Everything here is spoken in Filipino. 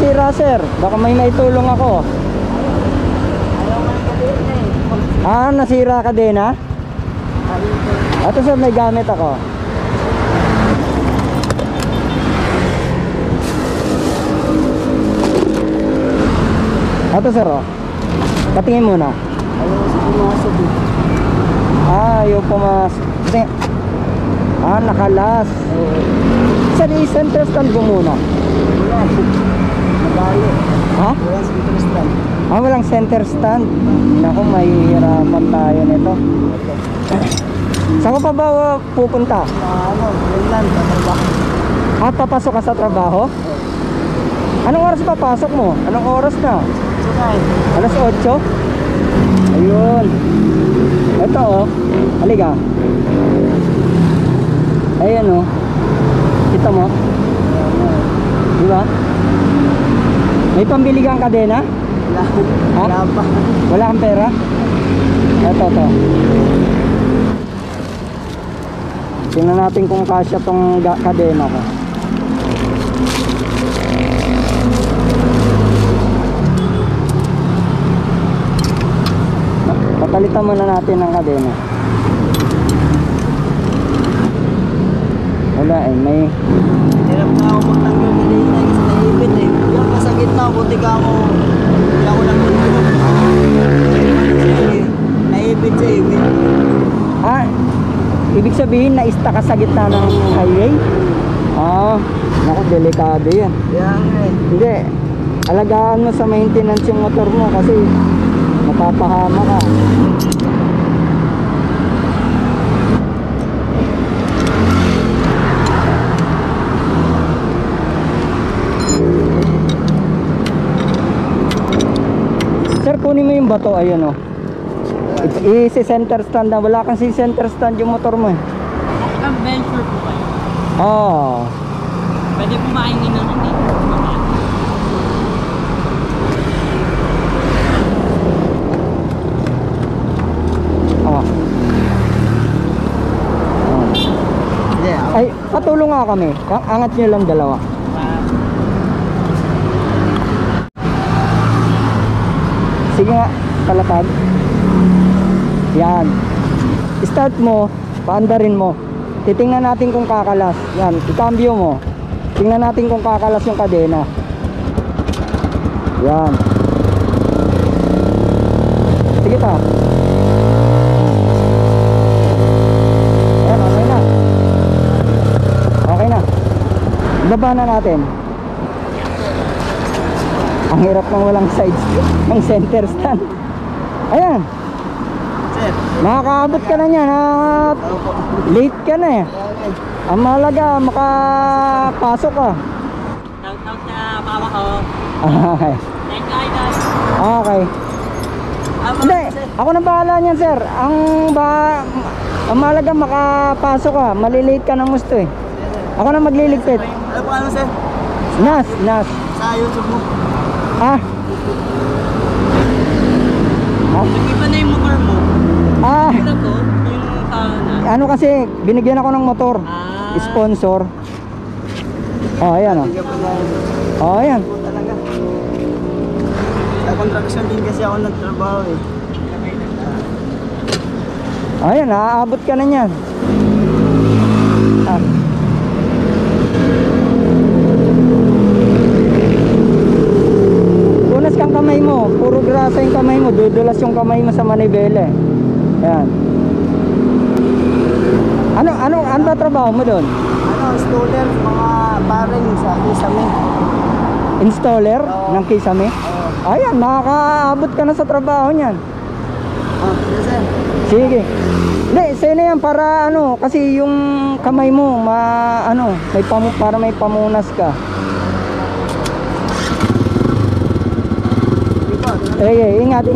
nasira sir, baka may maitulong ako. Ah, nasira kadena? Ato sir, may gamit ako. Ato sir, oh. Patingin muna. Ayaw pumasok. Kasi, nakalas. Sir, i-center stand ko muna. Ha? Walang center stand. Naku, mahihirapan tayo nito. Saan ko pa ba pupunta? Papasok ka sa trabaho? Anong oras papasok mo? Anong oras na? Alas 8? Ayun. Ito oh. Halika. Ayan oh. Kita mo? Diba? May pambili kang kadena? Wala pa. Wala kang pera? Ito. Tingnan natin kung kasya tong kadena ko. Papalitan muna natin ang kadena. Wala may... Hirap na ako magtanggal ka din na isa naipit eh. Yung nasa gitna, buti ka ako. Hindi ako nagulog. Naipit sa ipit. Ibig sabihin na ista ka sa gitna ng highway? Naku, delikado yan. Kaya nga eh. Hindi, alagaan mo sa maintenance yung motor mo kasi mapapahama ka. Sir, kunin mo yung bato, ayun o. I-center stand na, wala kang si-center stand yung motor mo eh. Ang venture po kayo. Pwede po maingin na natin. Ay, patulong nga kami. Angat nyo lang dalawa. Sige nga, palatag. Yan. Start mo, paandarin mo. Titingnan natin kung kakalas. Yan, ikambyo mo. Tingnan natin kung kakalas yung kadena. Yan. Sige pa. Yan, okay na. Okay na. Baba na natin. Ang hirap ng walang sides ng center stand. Ayan. Sir. Makakaabot ka na niyan. Late ka na eh. Ang mahalaga, makapasok ka. Shout na mama ko. Okay. Thank you, idol. Okay. Hindi, ako na bahala niyan sir. Ang mahalaga makapasok ka. Malilate ka ng gusto eh. Ako na magliligpit. Ano po ano sir? Nas. Sa YouTube mo. Nag-iba na yung motor mo. Ito ko, yung na. Ano kasi, binigyan ako ng motor. Sponsor. Ayan Bigyan po niya. ayan. Po talaga. Sa construction din kasi ako nagtrabaho eh. Ayan, naaabot ka na niyan. Tunas kang kamay mo. Puro grasa yung kamay mo. Dudulas yung kamay mo sa manibela eh. Ayan. Ano ba trabaho mo doon? Installer, mga paring sa Kisame. Installer ng Kisame? Ayan, makakaabot ka na sa trabaho niyan. Yes sir. Sige. Hindi, sa'yo na yan para kasi yung kamay mo, para may pamunas ka. Ingat.